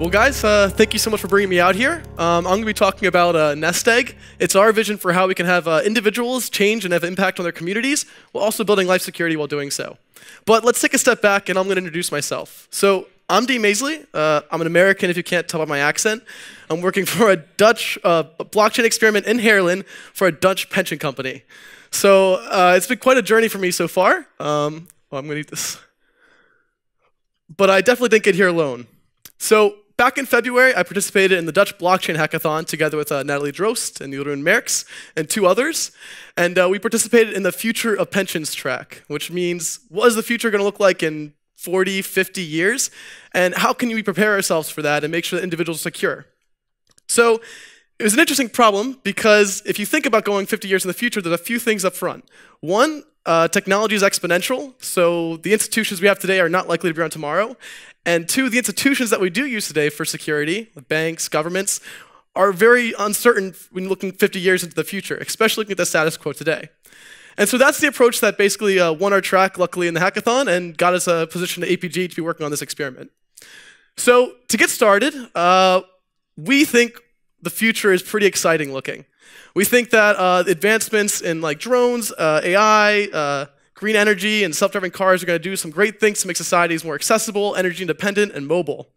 Well, guys, thank you so much for bringing me out here. I'm going to be talking about Nestegg. It's our vision for how we can have individuals change and have impact on their communities while also building life security while doing so. But let's take a step back, and I'm going to introduce myself. So I'm Masley. I'm an American, if you can't tell by my accent. I'm working for a Dutch blockchain experiment in Haarlem for a Dutch pension company. So it's been quite a journey for me so far. I'm going to eat this. But I definitely didn't get here alone. So back in February, I participated in the Dutch blockchain hackathon together with Nathalie Droost and Jeroen Merks and 2 others. And we participated in the Future of Pensions track, which means what is the future going to look like in 40, 50 years? And how can we prepare ourselves for that and make sure that individuals are secure? So it was an interesting problem because if you think about going 50 years in the future, there's a few things up front. One, technology is exponential, so the institutions we have today are not likely to be around tomorrow. And 2, the institutions that we do use today for security, like banks, governments, are very uncertain when looking 50 years into the future, especially looking at the status quo today. And so that's the approach that basically won our track, luckily, in the hackathon and got us a position at APG to be working on this experiment. So to get started, we think the future is pretty exciting looking. We think that advancements in like drones, AI, green energy, and self-driving cars are going to do some great things to make societies more accessible, energy independent, and mobile.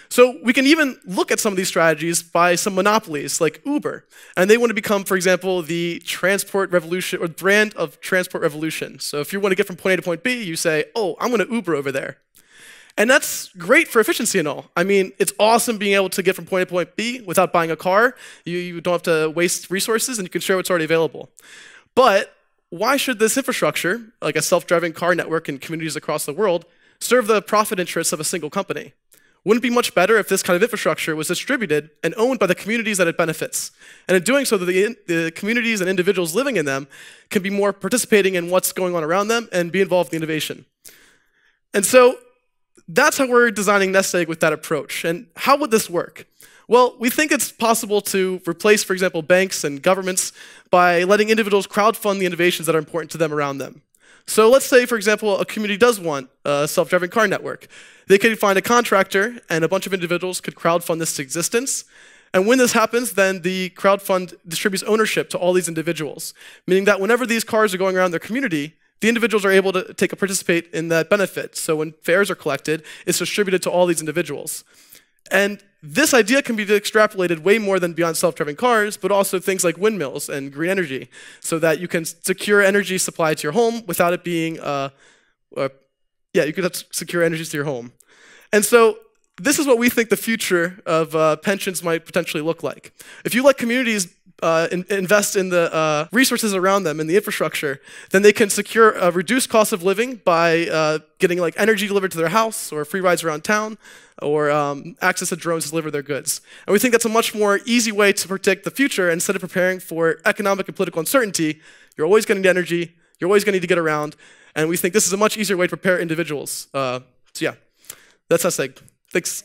So we can even look at some of these strategies by some monopolies like Uber. And they want to become, for example, the transport revolution or brand of transport revolution. So if you want to get from point A to point B, you say, oh, I'm going to Uber over there. And that's great for efficiency and all. I mean, it's awesome being able to get from point A to point B without buying a car. You don't have to waste resources, and you can share what's already available. But why should this infrastructure, like a self-driving car network in communities across the world, serve the profit interests of a single company? Wouldn't it be much better if this kind of infrastructure was distributed and owned by the communities that it benefits? And in doing so, the communities and individuals living in them can be more participating in what's going on around them and be involved in the innovation. And so that's how we're designing Nestegg with that approach. And how would this work? Well, we think it's possible to replace, for example, banks and governments by letting individuals crowdfund the innovations that are important to them around them. So let's say, for example, a community does want a self-driving car network. They could find a contractor, and a bunch of individuals could crowdfund this to existence. And when this happens, then the crowdfund distributes ownership to all these individuals, meaning that whenever these cars are going around their community, the individuals are able to participate in that benefit. So when fares are collected, it's distributed to all these individuals. And this idea can be extrapolated way more than beyond self-driving cars, but also things like windmills and green energy, so that you can secure energy supply to your home without it being, you could have secure energy to your home. And so this is what we think the future of pensions might potentially look like. If you let communities invest in the resources around them and the infrastructure, then they can secure a reduced cost of living by getting like energy delivered to their house or free rides around town or access to drones to deliver their goods. And we think that's a much more easy way to predict the future. Instead of preparing for economic and political uncertainty, you're always going to need energy, you're always going to need to get around, and we think this is a much easier way to prepare individuals. So yeah, that's Nestegg. Thanks.